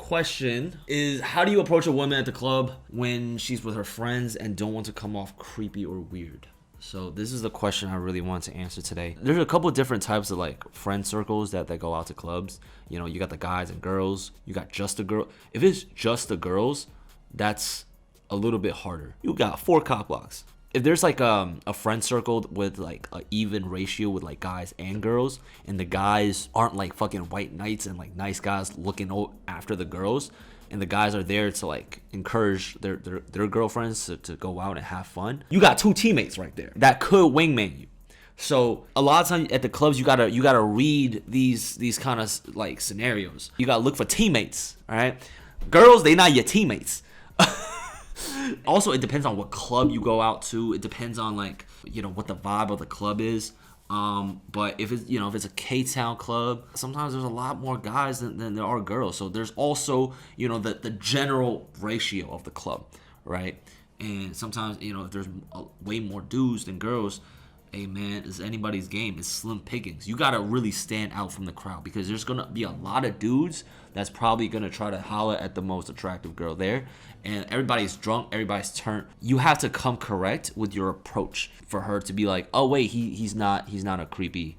question is, how do you approach a woman at the club when she's with her friends and don't want to come off creepy or weird? So this is the question I really want to answer today. There's a couple different types of like friend circles that go out to clubs. You know, you got the guys and girls. You got just the girl. If it's just the girls, that's a little bit harder. You got 4 cock blocks. If there's like a friend circle with like an even ratio with like guys and girls, and the guys aren't like fucking white knights and like nice guys looking after the girls, and the guys are there to like encourage their girlfriends to go out and have fun, you got 2 teammates right there that could wingman you. So a lot of times at the clubs, you gotta read these kind of like scenarios. You gotta look for teammates. All right, girls, they not your teammates. Also, it depends on what club you go out to. It depends on like, you know, what the vibe of the club is. But if it's a K-Town club, sometimes there's a lot more guys than there are girls. So there's also, you know, the general ratio of the club, right? And sometimes, you know, if there's way more dudes than girls, hey man, it's anybody's game. It's slim pickings. You gotta really stand out from the crowd, because there's gonna be a lot of dudes that's probably gonna try to holler at the most attractive girl there, and everybody's drunk, everybody's turned. You have to come correct with your approach for her to be like, oh wait, he's not a creepy,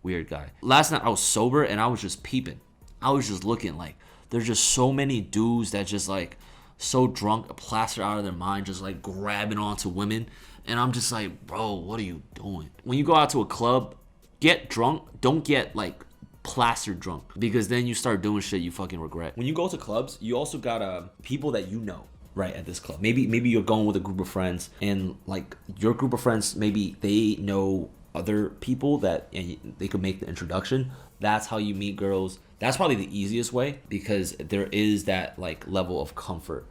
weird guy. Last night I was sober and I was just peeping. I was just looking. Like, there's just so many dudes that just like so drunk, plastered out of their mind, just like grabbing onto women. And I'm just like, bro, what are you doing? When you go out to a club, get drunk. Don't get like plastered drunk, because then you start doing shit you fucking regret. When you go to clubs, you also got people that you know, right, at this club. Maybe you're going with a group of friends, and like your group of friends, maybe they know other people that and they could make the introduction. That's how you meet girls. That's probably the easiest way, because there is that like level of comfort,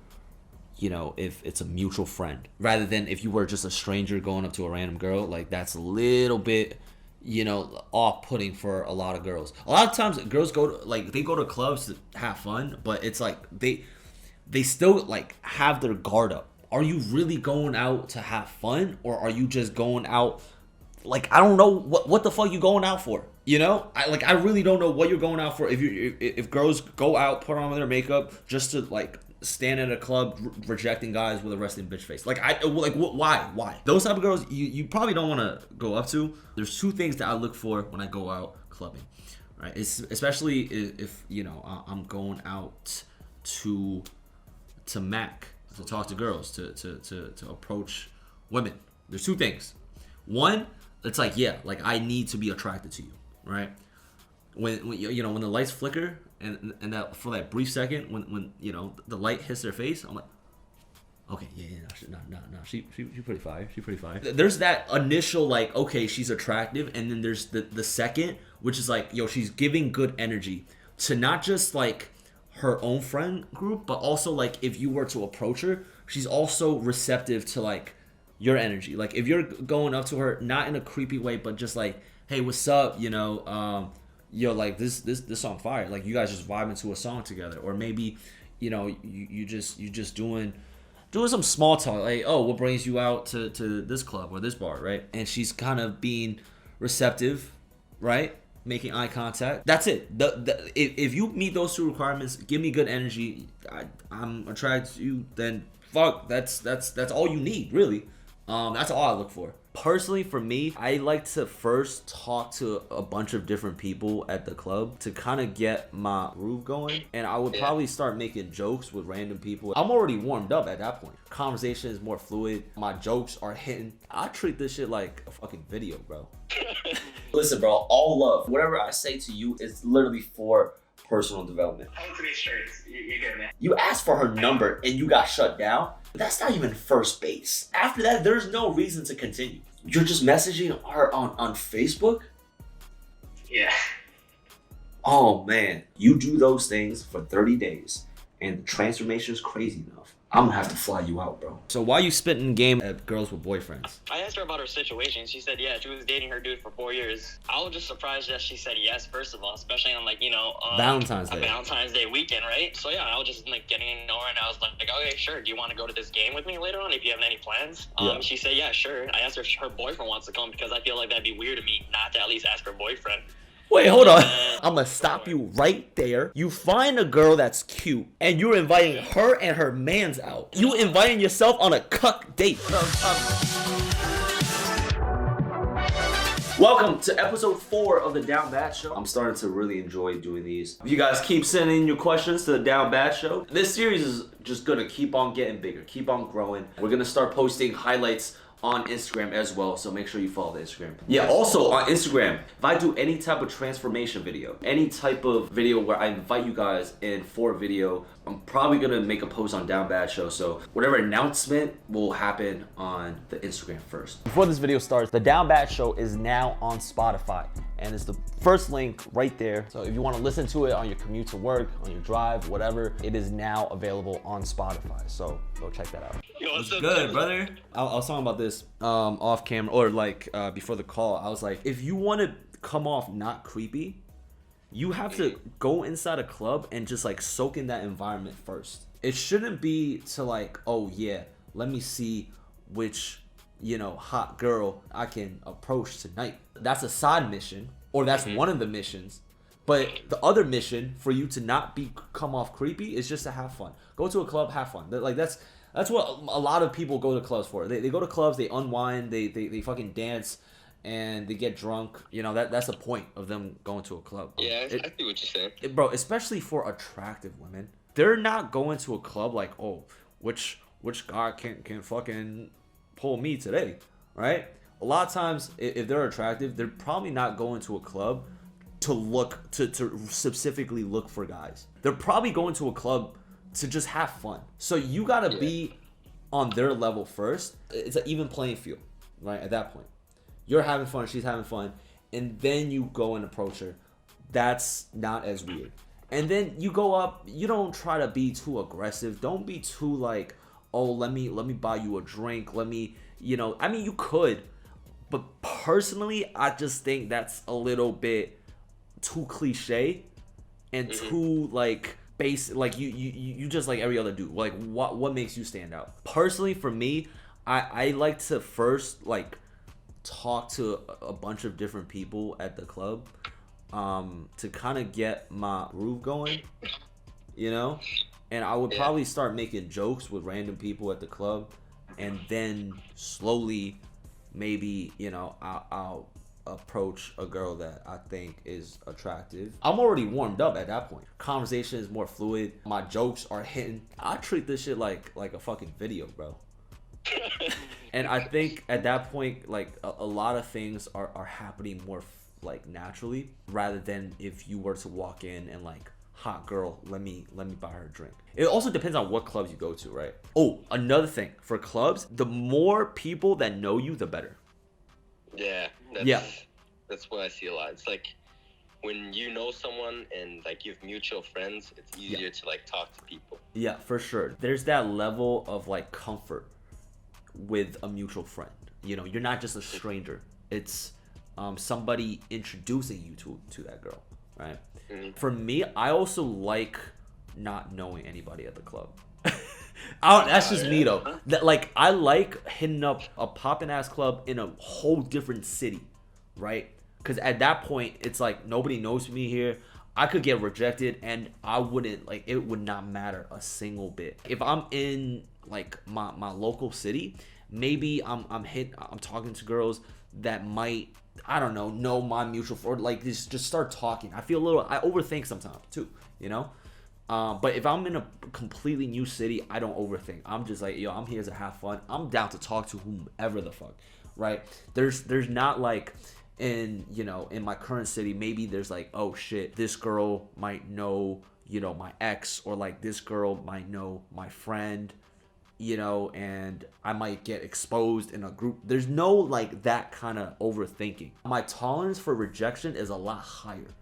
you know, if it's a mutual friend, rather than if you were just a stranger going up to a random girl. Like, that's a little bit, you know, off-putting for a lot of girls. A lot of times girls they go to clubs to have fun, but it's like they still like have their guard up. Are you really going out to have fun, or are you just going out, like, I don't know what the fuck you going out for? You know, I really don't know what you're going out for. If girls go out, put on their makeup just to like stand at a club rejecting guys with a resting bitch face. Why? Those type of girls you probably don't want to go up to. There's 2 things that I look for when I go out clubbing, right? Especially if you know, I'm going out to Mac to talk to girls, to approach women. There's 2 things. One, it's like, yeah, like I need to be attracted to you, right? When you know, when the lights flicker and that for that brief second when you know the light hits their face, I'm like, okay, no, she pretty fire. She pretty fire. There's that initial like, okay, she's attractive, and then there's the second, which is like, yo, she's giving good energy to not just like her own friend group, but also like if you were to approach her, she's also receptive to like your energy. Like if you're going up to her, not in a creepy way, but just like, hey, what's up, you know, yo, like this song fire, like you guys just vibing to a song together. Or maybe, you know, you just doing some small talk, like, oh, what brings you out to this club or this bar, right? And she's kind of being receptive, right, making eye contact. That's it. If you meet those 2 requirements, give me good energy, I'm attracted to you, then fuck, that's all you need, really. That's all I look for. Personally, for me, I like to first talk to a bunch of different people at the club to kind of get my groove going. And I would probably start making jokes with random people. I'm already warmed up at that point. Conversation is more fluid. My jokes are hitting. I treat this shit like a fucking video, bro. Listen, bro, all love. Whatever I say to you is literally for personal development. Hold to these shirts. You get me. You asked for her number and you got shut down. That's not even first base. After that, there's no reason to continue. You're just messaging her on Facebook? Yeah. Oh man, you do those things for 30 days and the transformation is crazy enough. I'm gonna have to fly you out, bro. So why you spitting game at girls with boyfriends? I asked her about her situation. She said, yeah, she was dating her dude for 4 years. I was just surprised that she said yes, first of all, especially on, like, you know, Valentine's Day. Valentine's Day weekend, right? So, yeah, I was just, like, getting to know her, and I was like, okay, sure. Do you want to go to this game with me later on if you have any plans? Yeah. She said, yeah, sure. I asked her if her boyfriend wants to come because I feel like that'd be weird of me not to at least ask her boyfriend. Wait, hold on. I'm gonna stop you right there. You find a girl that's cute, and you're inviting her and her mans out. You inviting yourself on a cuck date. Welcome to episode 4 of the Down Bad Show. I'm starting to really enjoy doing these. If you guys keep sending in your questions to the Down Bad Show, this series is just gonna keep on getting bigger, keep on growing. We're gonna start posting highlights on Instagram as well, so make sure you follow the Instagram. Yeah, also on Instagram, if I do any type of transformation video, any type of video where I invite you guys in for a video, I'm probably gonna make a post on Down Bad Show, so whatever announcement will happen on the Instagram first. Before this video starts, the Down Bad Show is now on Spotify, and it's the first link right there. So if you want to listen to it on your commute to work, on your drive, whatever, it is now available on Spotify. So go check that out. Yo, What's good, brother? I was talking about this off camera, or like before the call. I was like, if you want to come off not creepy, you have to go inside a club and just like soak in that environment first. It shouldn't be to like, oh yeah, let me see which, hot girl I can approach tonight. That's a side mission, or that's one of the missions. But the other mission for you to not come off creepy is just to have fun. Go to a club, have fun. Like that's what a lot of people go to clubs for. They go to clubs, they unwind, they fucking dance, and they get drunk. That's the point of them going to a club. Yeah, I see what you're saying. Bro, especially for attractive women. They're not going to a club like, oh, which guy can fucking pull me today, right? A lot of times, if they're attractive, they're probably not going to a club to specifically look for guys. They're probably going to a club to just have fun. So you gotta be on their level first. It's an even playing field, right? At that point, you're having fun, she's having fun, and then you go and approach her. That's not as weird. And then you go up. You don't try to be too aggressive. Don't be too like, oh, let me buy you a drink. I mean, you could, but personally, I just think that's a little bit too cliche and too like basic. Like you just like every other dude. Like what makes you stand out? Personally, for me, I like to first like talk to a bunch of different people at the club to kind of get my groove going, and I would probably start making jokes with random people at the club, and then slowly maybe I'll approach a girl that I think is attractive. I'm already warmed up at that point. Conversation is more fluid. My jokes are hitting. I treat this shit like a fucking video, bro. And I think at that point, like a lot of things are happening more like naturally, rather than if you were to walk in and like, hot girl, let me buy her a drink. It also depends on what clubs you go to, right? Oh, another thing for clubs, the more people that know you, the better. That's what I see a lot. It's like when you know someone and like you have mutual friends, it's easier to like talk to people. Yeah, for sure. There's that level of like comfort with a mutual friend. You're not just a stranger. It's somebody introducing you to that girl, right? For me, I also like not knowing anybody at the club. That's just me though. That like I like hitting up a poppin' ass club in a whole different city, right? Because at that point, it's like nobody knows me here. I could get rejected, and I wouldn't like. It would not matter a single bit. If I'm in like my local city, maybe I'm talking to girls that might, I don't know my mutual friend, like just start talking. I overthink sometimes too, but if I'm in a completely new city, I don't overthink. I'm just like, I'm here to have fun. I'm down to talk to whomever the fuck, right? There's not like in my current city, maybe there's like, oh shit, this girl might know, my ex, or like this girl might know my friend, and I might get exposed in a group. There's no like that kind of overthinking. My tolerance for rejection is a lot higher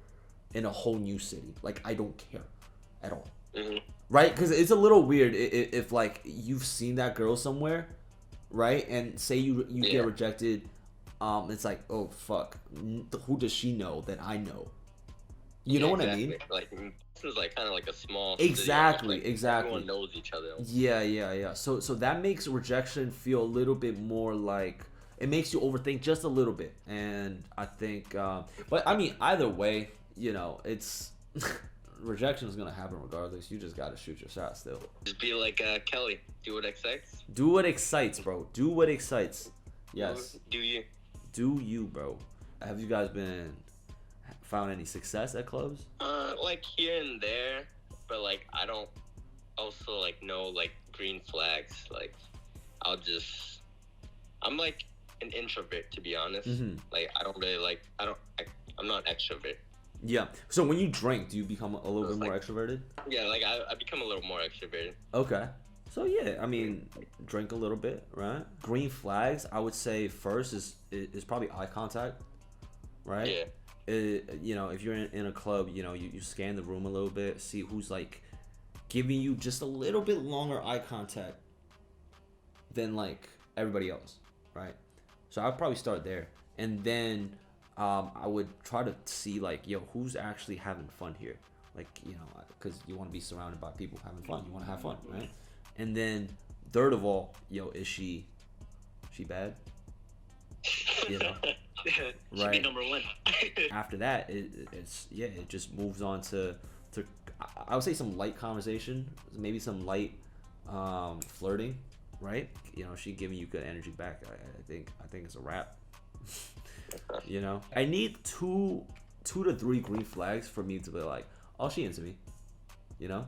in a whole new city. Like I don't care at all. Right? Because it's a little weird if like you've seen that girl somewhere, right? And say you get rejected, it's like, oh fuck, who does she know that I know? You know what I mean? Like this is like kind of like a small exactly city, like, everyone knows each other. Yeah. So that makes rejection feel a little bit more like it makes you overthink just a little bit. And I think, but I mean, either way, you know, it's rejection is gonna happen regardless. You just gotta shoot your shot still. Just be like Kelly. Do what excites. Do what excites, bro. Do what excites. Yes. Do you? Do you, bro? Have you guys found any success at clubs? Like here and there, but like I don't also like know like green flags. Like I'm like an introvert, to be honest. Like I don't really like I'm not extrovert. Yeah. So when you drink, do you become a little bit more extroverted? Yeah, like I become a little more extroverted. Okay. So yeah, I mean, drink a little bit, right? Green flags, I would say first is probably eye contact, right? Yeah. You know, if you're in a club, you know, you scan the room a little bit, see who's like giving you just a little bit longer eye contact than like everybody else, right? So I'd probably start there, and then I would try to see like, yo, who's actually having fun here, like, you know, because you want to be surrounded by people having fun. You want to have fun, right? And then third of all, yo, is she bad? You know, Should be number one. After that, it just moves on to I would say some light conversation, maybe some light flirting, right? You know, she giving you good energy back. I think it's a wrap. You know, I need two to three green flags for me to be like, oh, she into me. You know?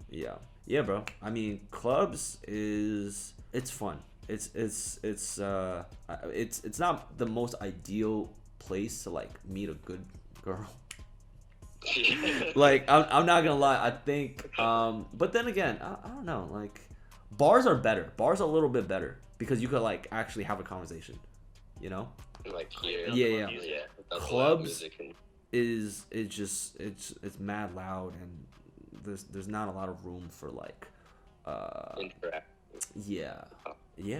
Yeah, bro. I mean, clubs it's fun. It's not the most ideal place to like meet a good girl. Like I'm not gonna lie. I think but then again, I don't know. Like bars are better. Bars are a little bit better because you could like actually have a conversation. You know? Like here. Yeah. Clubs and... it's mad loud and there's not a lot of room for like interact. Yeah,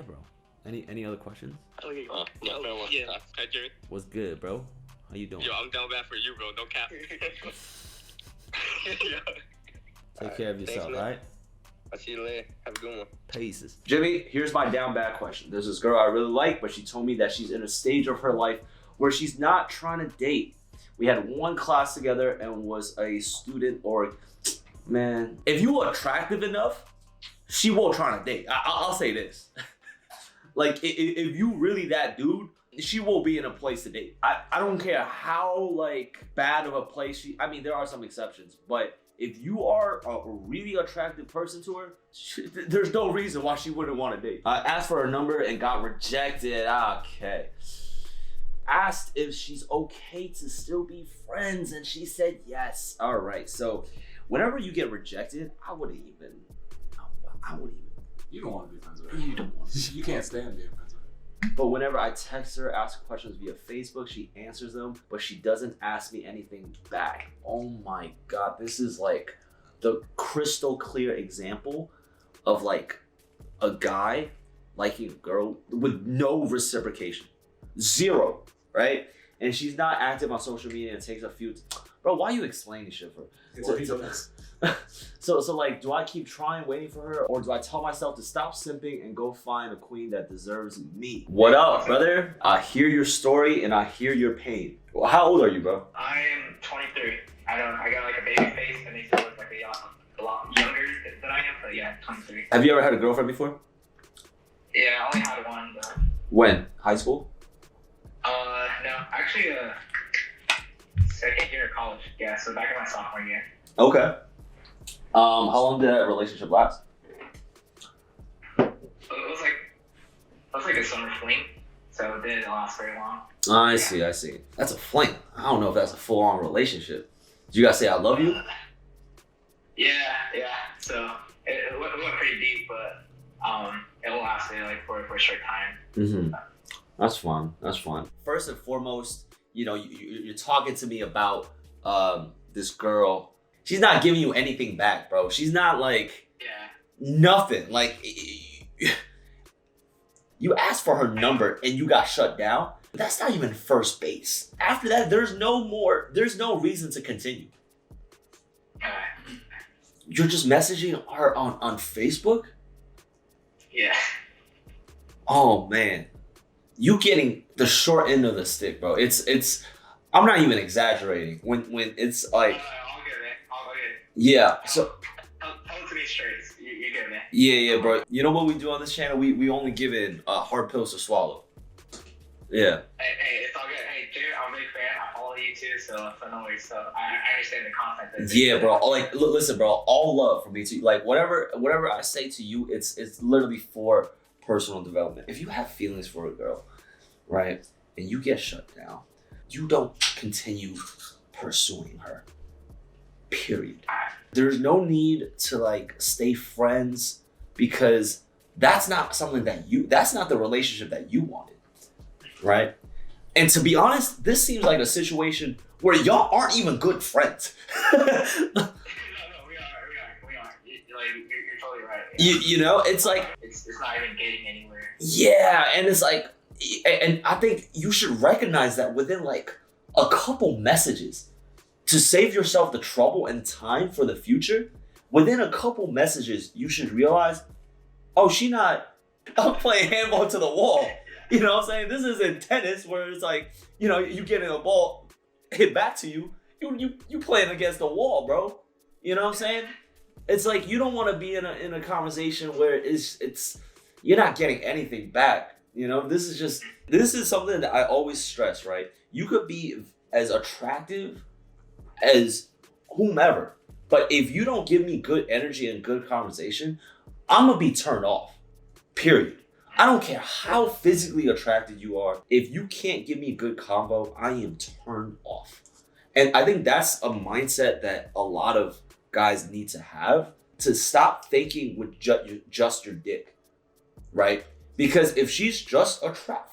bro. Any other questions? Okay. Yeah. Hi, Jerry. What's good, bro? How you doing? Yo, I'm down bad for you, bro. No cap. Take care of yourself, thanks, alright? I'll see you later. Have a good one. Pieces. Jimmy, here's my down bad question. There's this girl I really like, but she told me that she's in a stage of her life where she's not trying to date. We had one class together and was a student or... Man, if you were attractive enough, she won't try to date. I'll say this. Like, if you really that dude, she won't be in a place to date. I don't care how, like, bad of a place she... I mean, there are some exceptions, but if you are a really attractive person to her, there's no reason why she wouldn't want to date. I asked for her number and got rejected. Okay. Asked if she's okay to still be friends, and she said yes. All right, so... Whenever you get rejected, I wouldn't even. You don't want to be friends with her. You don't want to. You can't stand being friends with her. But whenever I text her, ask questions via Facebook, she answers them, but she doesn't ask me anything back. Oh my God, this is like the crystal clear example of like a guy liking a girl with no reciprocation. Zero, right? And she's not active on social media and takes a few... Bro, why are you explaining shit for her? So like, do I keep trying, waiting for her, or do I tell myself to stop simping and go find a queen that deserves me? What up, brother? I hear your story and I hear your pain. Well, how old are you, bro? I am 23. I got like a baby face that makes me look like a lot younger than I am, but yeah, 23. Have you ever had a girlfriend before? Yeah, I only had one. But... When? High school? No, actually, second year of college. Yeah, so back in my sophomore year. Okay. How long did that relationship last? It was like a summer fling, so it didn't last very long. I see. That's a fling. I don't know if that's a full-on relationship. Did you guys say I love you? Yeah. So it went pretty deep, but it lasted like for a short time. Mm-hmm. That's fun. First and foremost, you know, you're talking to me about this girl. She's not giving you anything back, bro. She's not like nothing. Like you asked for her number and you got shut down. But that's not even first base. After that, there's no reason to continue. You're just messaging her on Facebook? Yeah. Oh man. you getting the short end of the stick, bro. It's. I'm not even exaggerating when it's like. All good, man. All good. Yeah. So. Tell it to me straight. You good, man. Yeah, bro. You know what we do on this channel? We only give it hard pills to swallow. Yeah. Hey, it's all good. Hey, Jared, I'm a big fan. I follow you too, so no worries. So I understand the content. Yeah, bro. Like, listen, bro. All love from me to you. Like, whatever I say to you, it's literally for personal development. If you have feelings for a girl, right, and you get shut down, you don't continue pursuing her. Period. There's no need to like stay friends because that's not something that's not the relationship that you wanted, right? And to be honest, this seems like a situation where y'all aren't even good friends. No, we are. You're totally right. Yeah. You know, it's like it's not even getting anywhere. Yeah, and it's like, and I think you should recognize that within like a couple messages to save yourself the trouble and time for the future. Within a couple messages, you should realize, oh, I'm playing handball to the wall. You know what I'm saying? This isn't tennis where it's like, you know, you getting a ball hit back to you. You playing against the wall, bro. You know what I'm saying? It's like you don't want to be in a conversation where it's you're not getting anything back. You know, this is something that I always stress, right? You could be as attractive as whomever, but if you don't give me good energy and good conversation, I'm gonna be turned off. Period. I don't care how physically attracted you are. If you can't give me good convo, I am turned off. And I think that's a mindset that a lot of guys need to have, to stop thinking with just your dick, right? Because if she's just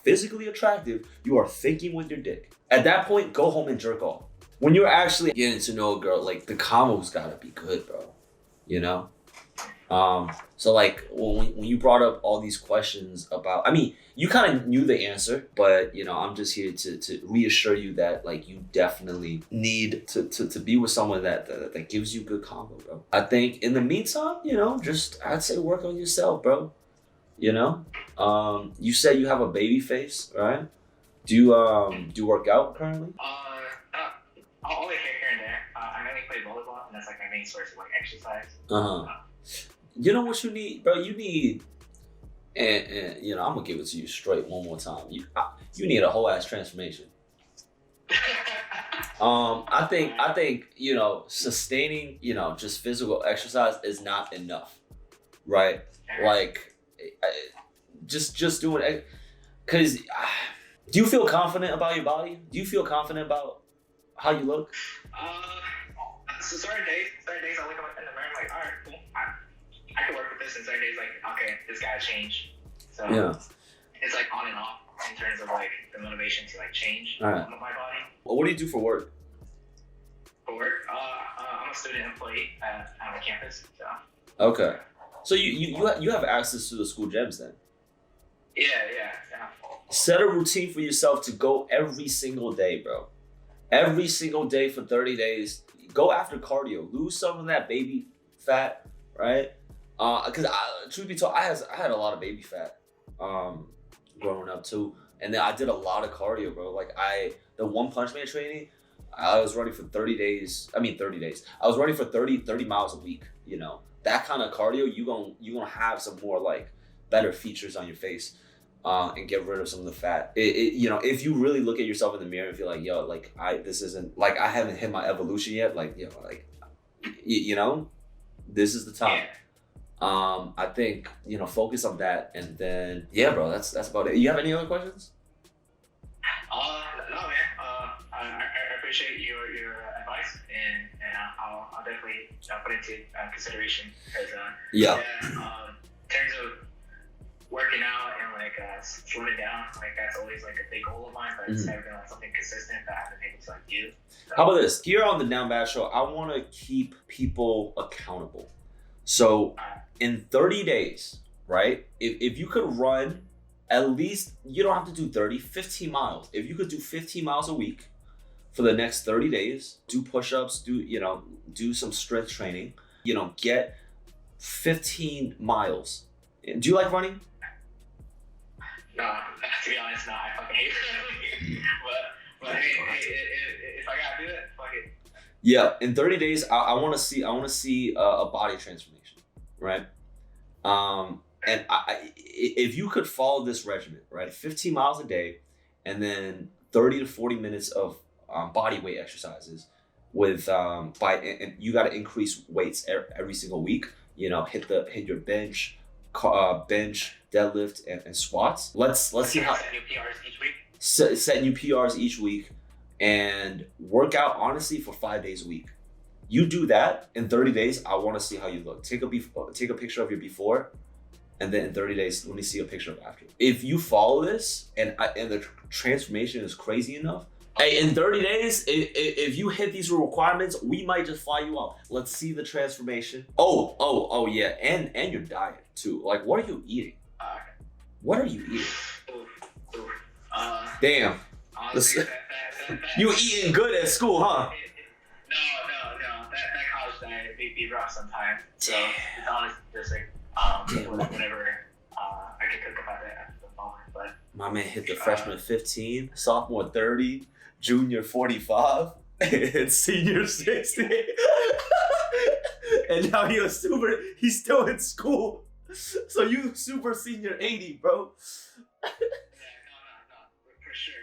physically attractive, you are thinking with your dick. At that point, go home and jerk off. When you're actually getting to know a girl, like the convo's gotta be good, bro. You know? So like when you brought up all these questions about, I mean, you kind of knew the answer, but you know, I'm just here to reassure you that like you definitely need to be with someone that gives you good combo, bro. I think in the meantime, you know, just I'd say work on yourself, bro. You know, you said you have a baby face, right? Do you work out currently? I'll only here and there. I mainly play volleyball, and that's like my main source of like exercise. You know what you need, bro? You need, and you know, I'm gonna give it to you straight one more time. You need a whole ass transformation. I think you know, sustaining, you know, just physical exercise is not enough, right? Like, just doing it, cause do you feel confident about your body? Do you feel confident about how you look? So certain days I look in the mirror, I'm like, all right, cool. I can work with this, and certain days like, okay, this gotta change. So yeah, it's like on and off in terms of like the motivation to like change all right. my body. Well, what do you do for work? For work, I'm a student employee at my campus. So. Okay, so you have access to the school gyms then? Yeah. Set a routine for yourself to go every single day, bro. Every single day for 30 days. Go after cardio. Lose some of that baby fat, right? Because truth be told, I had a lot of baby fat growing up too. And then I did a lot of cardio, bro. Like the One Punch Man training, I was running for 30 days. I was running for 30 miles a week, you know. That kind of cardio, you gonna have some more like better features on your face. And get rid of some of the fat. You know, if you really look at yourself in the mirror and feel like, yo, like this isn't like I haven't hit my evolution yet. Like, you know, like you know, this is the time. Yeah. I think, you know, focus on that, and then yeah, bro, that's about it. You have any other questions? No, man. I appreciate your advice, and I'll definitely put into consideration because yeah. In terms of working out and like slimming down, like that's always like a big goal of mine, but it's never been like something consistent that I've been able to like do. So. How about this? Here on the Down Bad Show, I want to keep people accountable. So in 30 days, right? If you could run at least, you don't have to do 15 miles. If you could do 15 miles a week for the next 30 days, do push-ups, do some strength training, you know, get 15 miles. Do you like running? No, to be honest, no, I fucking hate it. but hey, if I gotta do it, fuck it. Yeah, in 30 days, I want to see a body transformation, right? And if you could follow this regimen, right, 15 miles a day, and then 30 to 40 minutes of body weight exercises, with and you got to increase weights every single week. You know, hit your bench, deadlift, and squats. Let's see how set new PRs each week. Set new PRs each week, and work out honestly for 5 days a week. You do that in 30 days. I want to see how you look. Take a picture of your before, and then in 30 days, let me see a picture of after. If you follow this and the transformation is crazy enough, hey, in 30 days, if you hit these requirements, we might just fly you out. Let's see the transformation. Oh yeah, and your diet too. Like, what are you eating? What are you eating? Damn. Honestly, You eating good at school, huh? No. That college diet be rough sometimes. So it's honestly just like whenever I can cook about that at the moment. But my man hit the freshman 15, sophomore 30, junior 45, and senior 60. And now he's still in school. So you super senior 80, bro. no. For sure,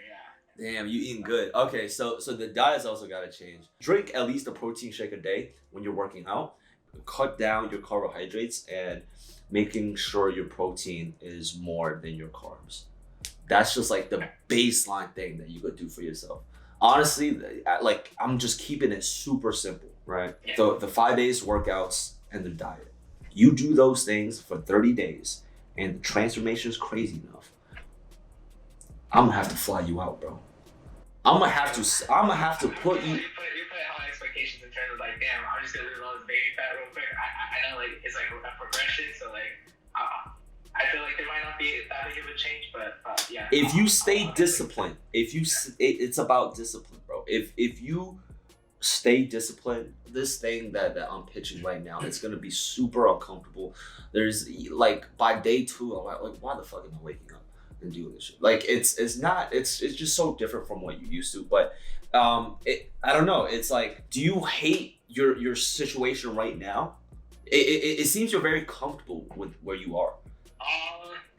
yeah. Damn, you eating good. Okay, so the diet's also gotta change. Drink at least a protein shake a day when you're working out. Cut down your carbohydrates and making sure your protein is more than your carbs. That's just like the baseline thing that you could do for yourself. Honestly, like, I'm just keeping it super simple, right? Yeah. The 5 days workouts and the diet. You do those things for 30 days and the transformation is crazy enough. I'm gonna have to fly you out, bro. I'm gonna have to put you. You put high expectations in terms of like, damn, I'm just gonna lose all this baby fat real quick. I know like it's like a progression, so like I feel like there might not be that big of a change, but yeah. If you stay disciplined, it's about discipline, bro. If you stay disciplined, this thing that I'm pitching right now, it's gonna be super uncomfortable. There's like by day 2, I'm like, why the fuck am I waking up and doing this shit? Like it's just so different from what you used to. But I don't know. It's like, do you hate your situation right now? It seems you're very comfortable with where you are.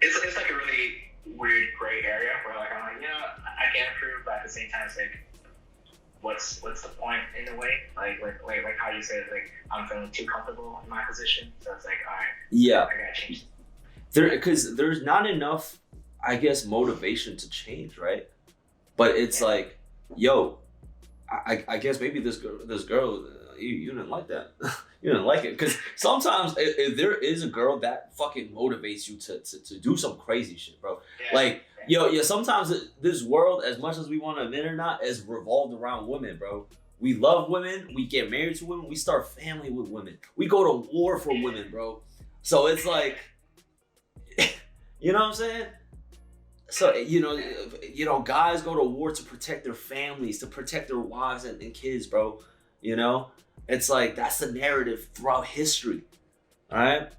It's like a really weird gray area where like I'm like, I can improve, but at the same time it's like, what's the point in a way? Like how you said, like I'm feeling too comfortable in my position, so it's like, all right, yeah, I gotta change. Because there's not enough, I guess, motivation to change, right? But it's like, yo, I guess maybe this girl, you didn't like that. You didn't like it. Because sometimes if there is a girl that fucking motivates you to do some crazy shit, bro. Yeah. Like, yo, sometimes this world, as much as we want to admit or not, is revolved around women, bro. We love women. We get married to women. We start family with women. We go to war for women, bro. So it's like, you know what I'm saying? So, guys go to war to protect their families, to protect their wives and kids, bro. You know? It's like, that's the narrative throughout history. All right?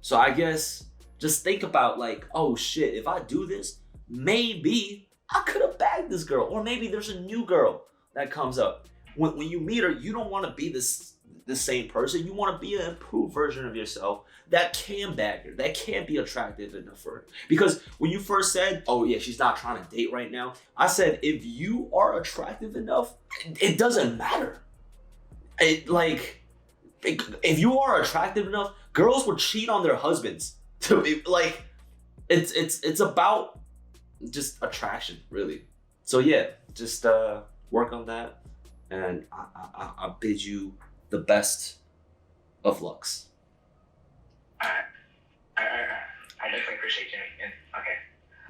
So I guess just think about like, oh shit, if I do this, maybe I could have bagged this girl. Or maybe there's a new girl that comes up. When you meet her, you don't want to be the same person. You want to be an improved version of yourself that can bag her, that can be attractive enough for her. Because when you first said, oh yeah, she's not trying to date right now, I said, if you are attractive enough, it doesn't matter. If you are attractive enough, girls would cheat on their husbands. To be like, it's about just attraction, really. So yeah, just work on that, and I bid you the best of lucks. I definitely appreciate you. And okay.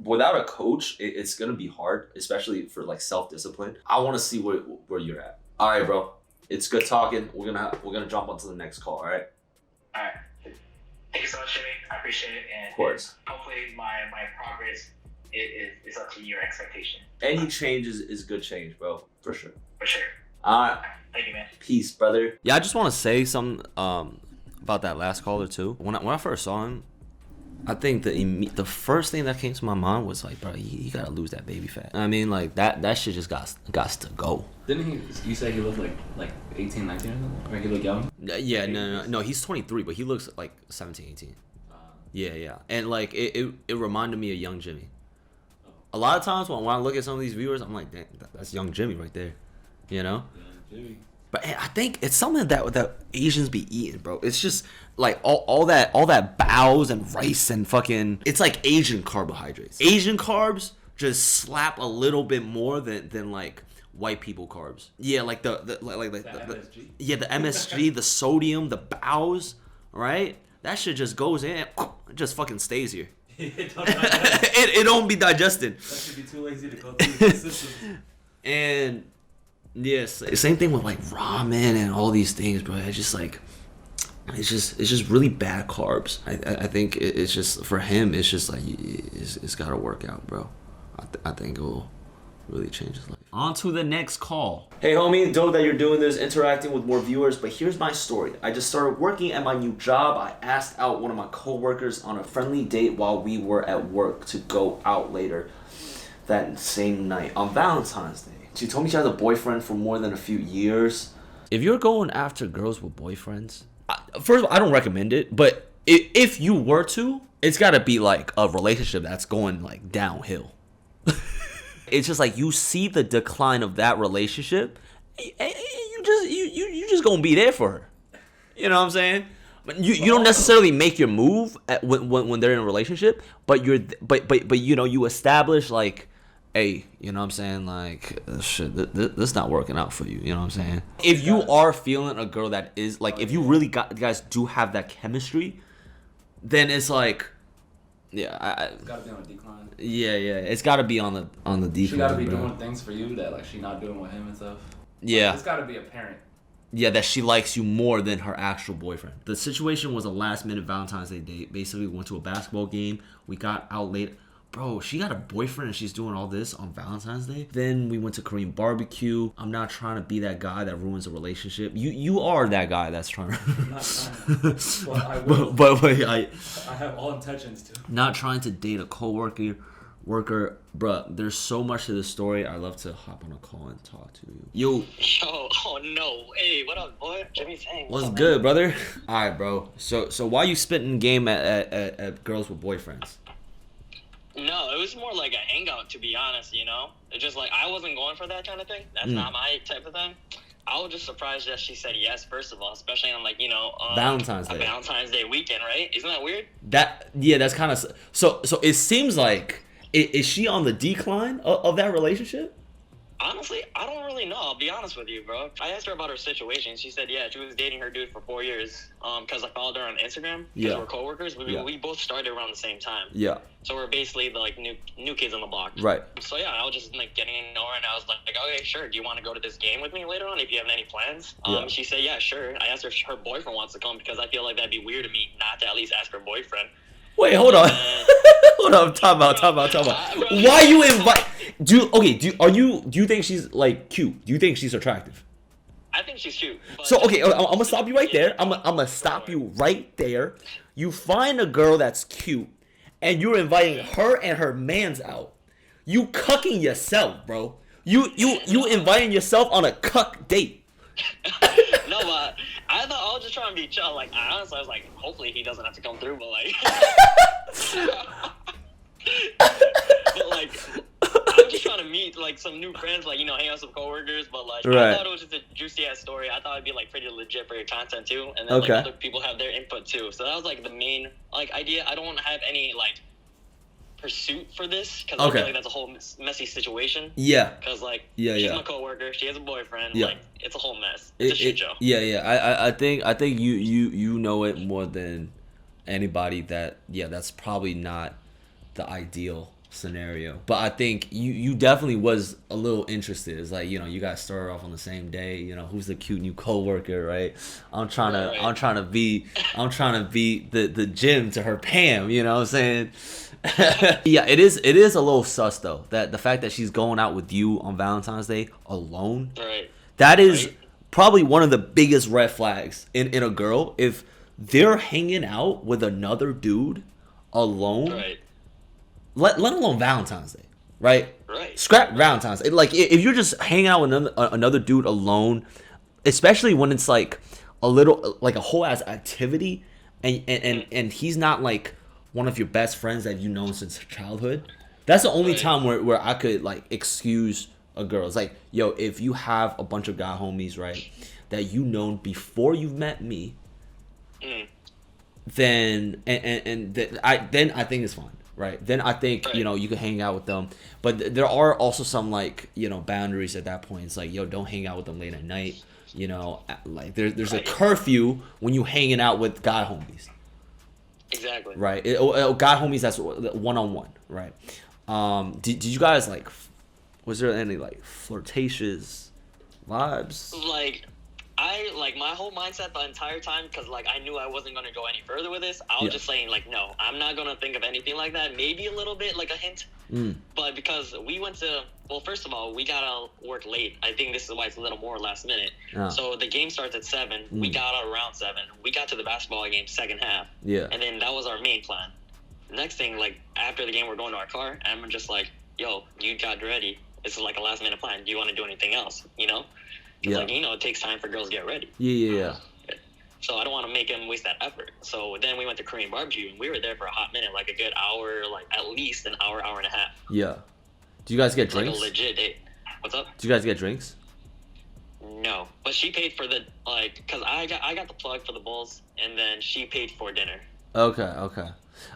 Without a coach, it's gonna be hard, especially for like self-discipline. I want to see where you're at. All right, bro. It's good talking. We're gonna jump onto the next call. All right. All right. Thank you so much, Jimmy. I appreciate it. And of course. Hopefully, my progress is up to your expectation. Any change is good change, bro. For sure. For sure. All right. Thank you, man. Peace, brother. Yeah, I just want to say something about that last caller too. When I first saw him, I think the first thing that came to my mind was like, bro, he gotta lose that baby fat. I mean, like that shit just got to go. Didn't he? You say he looked like 18, 19 or something? Or he looked young? Yeah, no. He's 23, but he looks like 17, 18. Yeah, and like it reminded me of young Jimmy. A lot of times when I look at some of these viewers, I'm like, damn, that's young Jimmy right there, you know. Yeah, Jimmy. But I think it's something that Asians be eating, bro. It's just like all that baos and rice and fucking. It's like Asian carbohydrates. Asian carbs just slap a little bit more than like white people carbs. Yeah, like the MSG. Yeah, the MSG, the sodium, the baos, right? That shit just goes in, it just fucking stays here. it don't be digested. That should be too lazy to go through the system. And yes, same thing with like ramen and all these things, bro. It's just like it's just really bad carbs. I think it's just for him. It's just like it's got to work out, bro. I think it will really change his life. On to the next call. Hey, homie, dope that you're doing this, interacting with more viewers, but here's my story. I just started working at my new job. I asked out one of my coworkers on a friendly date while we were at work to go out later that same night on Valentine's Day. She told me she has a boyfriend for more than a few years. If you're going after girls with boyfriends, first of all, I don't recommend it, but if you were to, it's got to be like a relationship that's going like downhill. It's just like you see the decline of that relationship, and you just gonna be there for her. You know what I'm saying? But you don't necessarily make your move when they're in a relationship, but you establish like, hey, you know what I'm saying? Like, shit, this not working out for you. You know what I'm saying? If you are feeling a girl that is like, if you really guys do have that chemistry, then it's like, yeah, it's gotta be on a decline. Yeah, it's gotta be on the decline. She gotta be bro. doing things for you that like she not doing with him and stuff. Yeah, It's gotta be apparent. Yeah, that she likes you more than her actual boyfriend. The situation was a last-minute Valentine's Day date. Basically, we went to a basketball game. We got out late. Bro, she got a boyfriend and she's doing all this on Valentine's Day. Then we went to Korean barbecue. I'm not trying to be that guy that ruins a relationship. You are that guy that's trying to. I'm not trying to. Well, I will. But I have all intentions to. Not trying to date a coworker. Bruh, there's so much to this story. I love to hop on a call and talk to you. Yo, oh no. Hey, what up, boy? Jimmy Fang. what's good, brother? All right, bro. So why you spitting game at girls with boyfriends? No, it was more like a hangout, to be honest, you know? It's just like, I wasn't going for that kind of thing. That's not my type of thing. I was just surprised that she said yes, first of all, especially on, like, you know, Valentine's Day. A Valentine's Day weekend, right? Isn't that weird? That's kind of... So it seems like... Is she on the decline of that relationship? Honestly, I don't really know. I'll be honest with you, bro. I asked her about her situation. She said, yeah, she was dating her dude for 4 years. Because I followed her on Instagram. Because we're coworkers. We both started around the same time. Yeah. So we're basically the like new kids on the block. Right. So yeah, I was just like getting to know her, and I was like, okay, sure. Do you want to go to this game with me later on if you have any plans? She said, yeah, sure. I asked her if her boyfriend wants to come because I feel like that'd be weird to me not to at least ask her boyfriend. Wait, hold on. Hold on, time out. Why you invite? Do you think she's like cute? Do you think she's attractive? I think she's cute. So okay, I'm gonna stop you right there. I'm gonna stop you right there. You find a girl that's cute, and you're inviting her and her man's out. You cucking yourself, bro. You inviting yourself on a cuck date. No, but I thought I was just trying to be chill. Like, honestly, I was like, hopefully he doesn't have to come through, but like, I'm just trying to meet like some new friends, like, you know, hang out with some coworkers. But like, right. I thought it was just a juicy ass story. I thought it'd be like pretty legit for your content too, and then like other people have their input too. So that was like the main like idea. I don't have any like pursuit for this because I feel like that's a whole messy situation. Yeah. Because like, she's my coworker. She has a boyfriend. Yeah. Like, it's a whole mess. It's a shit show. Yeah. I think you know it more than anybody that that's probably not the ideal scenario. But I think you definitely was a little interested. It's like, you know, you guys started off on the same day. You know, who's the cute new coworker, right? I'm trying to be the Jim to her Pam. You know what I'm saying? Yeah, it is a little sus though, that the fact that she's going out with you on Valentine's Day alone. Right. That is probably one of the biggest red flags in a girl. If they're hanging out with another dude alone. Right. Let alone Valentine's Day, right? Right. Scrap Valentine's. Like if you're just hanging out with another dude alone, especially when it's like a little like a whole ass activity, and he's not like one of your best friends that you've known since childhood. That's the only time where I could like excuse a girl. It's like, yo, if you have a bunch of guy homies, right, that you known before you've met me, then then I think it's fine, right? Then I think you know you can hang out with them, but there are also some like you know boundaries at that point. It's like, yo, don't hang out with them late at night. You know, like there's a curfew when you hanging out with guy homies. Exactly. Right. Guy homies, that's one-on-one, right? Did you guys like? Was there any like flirtatious vibes? Like, my whole mindset the entire time, because like I knew I wasn't gonna go any further with this. I was just saying like, no, I'm not gonna think of anything like that. Maybe a little bit like a hint, but because we went to, well, first of all, we gotta work late. I think this is why it's a little more last minute. So the game starts at 7. We got out around 7. We got to the basketball game second half. Yeah. And then that was our main plan. Next thing, like after the game, we're going to our car, and I'm just like, yo, you got ready. This is like a last minute plan. Do you want to do anything else? You know? Yeah. Like, you know, it takes time for girls to get ready. Yeah. So I don't want to make him waste that effort. So then we went to Korean barbecue, and we were there for a hot minute, like a good hour, like at least an hour, hour and a half. Yeah. Do you guys get drinks? Like a legit date. What's up? Do you guys get drinks? No, but she paid for the like, cause I got the plug for the bowls, and then she paid for dinner. Okay.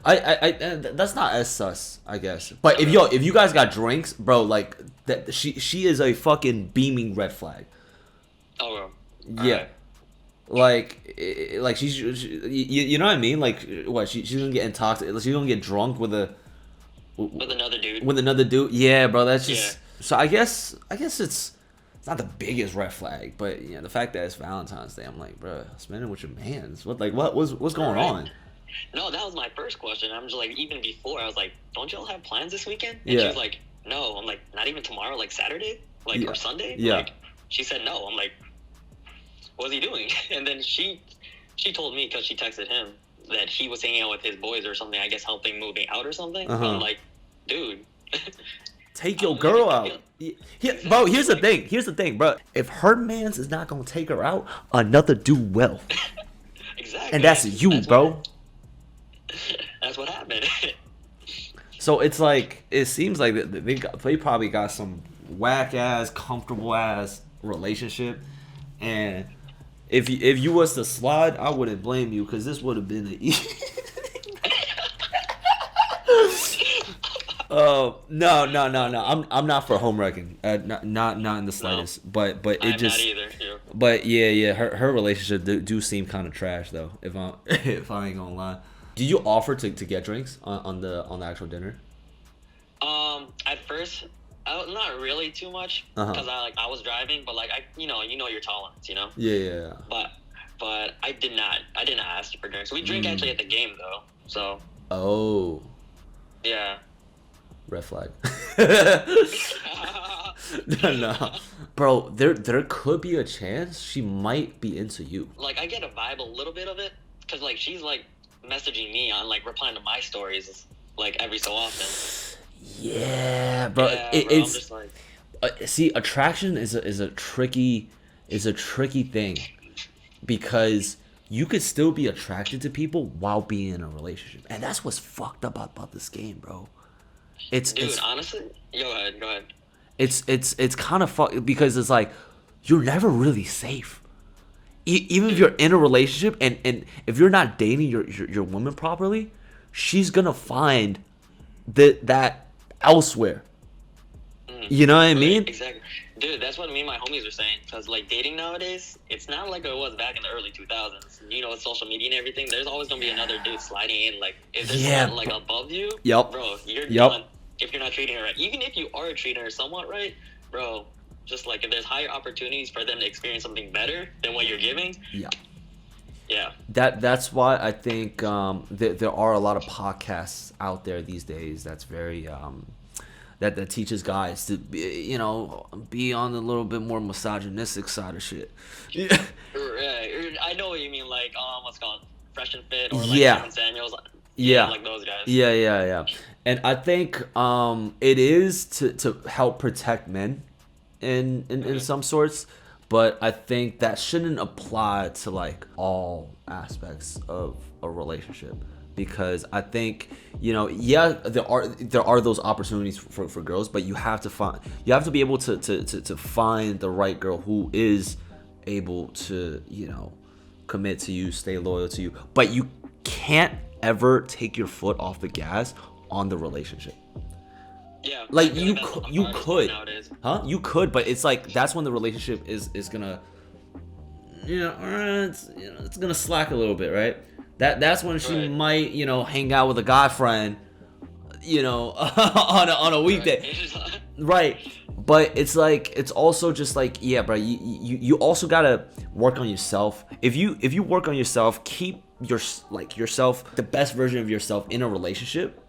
I that's not as sus, I guess. But if you guys got drinks, bro, like that, she is a fucking beaming red flag. Oh, yeah. Right. Like she's you know what I mean? Like what she's gonna get intoxicated. She's gonna get drunk with another dude. With another dude. Yeah, bro. That's just so. I guess it's not the biggest red flag, but yeah, the fact that it's Valentine's Day, I'm like, bro, spend it with your mans. What's going on? No, that was my first question. I'm just like, even before, I was like, don't y'all have plans this weekend? And she was like, no. I'm like, not even tomorrow, like Saturday? Like, or Sunday? Yeah. Like, she said no. I'm like, what's he doing? And then she told me, because she texted him, that he was hanging out with his boys or something, I guess helping moving out or something. I'm like, dude. Take your girl out. Bro, here's the thing, bro. If her mans is not going to take her out, another dude will. Exactly. And that's you, bro. That's what happened. So it's like, it seems like they probably got some whack ass, comfortable ass relationship, and if you was to slide, I wouldn't blame you, because this would have been an easy. No. I'm not for home wrecking. Not in the slightest. No. But it just. Not either. Yeah. But yeah. Her relationship do seem kind of trash though. If I ain't gonna lie. Did you offer to get drinks on the actual dinner? At first, not really too much, because I was driving, but like you know your tolerance, you know. Yeah. But I didn't ask for drinks. We drink actually at the game though, so. Oh. Yeah. Red flag. No, bro. There could be a chance she might be into you. Like I get a vibe, a little bit of it, because like she's like messaging me on like replying to my stories like every so often. Yeah, bro. It's I'm just like, see, attraction is a tricky thing, because you could still be attracted to people while being in a relationship, and that's what's fucked up about this game, bro. Dude, honestly, go ahead. It's kind of fucked, because it's like you're never really safe. Even if you're in a relationship, and if you're not dating your woman properly, she's gonna find that elsewhere. You know what I mean? Exactly. Dude, that's what me and my homies are saying. Because, like, dating nowadays, it's not like it was back in the early 2000s. You know, with social media and everything, there's always going to be another dude sliding in. Like, if there's someone, like, above you, bro, you're done if you're not treating her right. Even if you are treating her somewhat right, bro, just, like, if there's higher opportunities for them to experience something better than what you're giving. Yeah. That's why I think there are a lot of podcasts out there these days that's very... That teaches guys to be on a little bit more misogynistic side of shit. Right. I know what you mean, like what's it called, Fresh and Fit, or like Kevin Samuels. Yeah. Like those guys. Yeah. And I think it is to help protect men in some sorts, but I think that shouldn't apply to like all aspects of a relationship, because I think, you know, yeah, there are those opportunities for girls, but you have to be able to find the right girl who is able to, you know, commit to you, stay loyal to you, but you can't ever take your foot off the gas on the relationship. Yeah. Like you could, huh? You could, but it's like that's when the relationship is gonna, you know, it's gonna slack a little bit, right? That's when she might, you know, hang out with a guy friend, you know, on a weekday, right? But it's like, it's also just like, yeah, bro, you also gotta work on yourself. If you work on yourself, keep yourself, the best version of yourself in a relationship,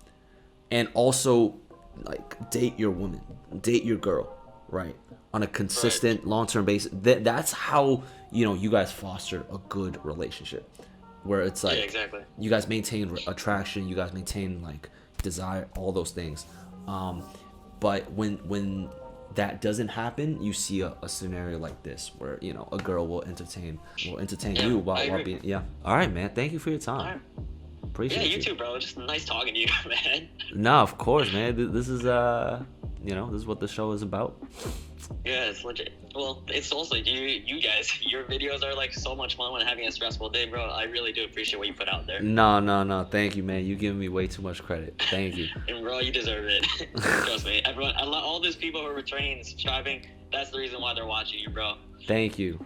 and also like date your woman, date your girl, right, on a consistent long-term basis. That's how, you know, you guys foster a good relationship, where it's like you guys maintain attraction, you guys maintain like desire, all those things. But when that doesn't happen, you see a scenario like this where, you know, a girl will entertain you while being all right, man, thank you for your time. Appreciate you too, bro. Just nice talking to you, man. Nah, of course, man. This is you know, this is what the show is about. Yeah, it's legit. Well, it's also you guys. Your videos are like so much fun when having a stressful day, bro. I really do appreciate what you put out there. No. Thank you, man. You giving me way too much credit. Thank you. And bro, you deserve it. Trust me. Everyone, all these people who are returning, subscribing, that's the reason why they're watching you, bro. Thank you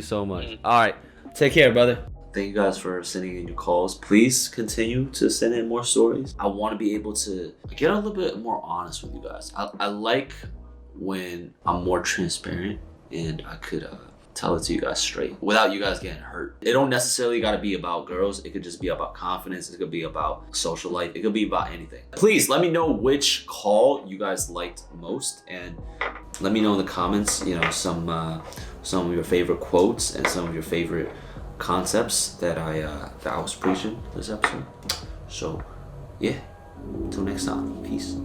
so much. All right, take care, brother. Thank you guys for sending in your calls. Please continue to send in more stories. I want to be able to get a little bit more honest with you guys. I like when I'm more transparent and I could tell it to you guys straight without you guys getting hurt. It don't necessarily got to be about girls. It could just be about confidence. It could be about social life. It could be about anything. Please let me know which call you guys liked most, and let me know in the comments, you know, some of your favorite quotes and some of your favorite concepts that I was preaching this episode. So yeah, until next time, peace.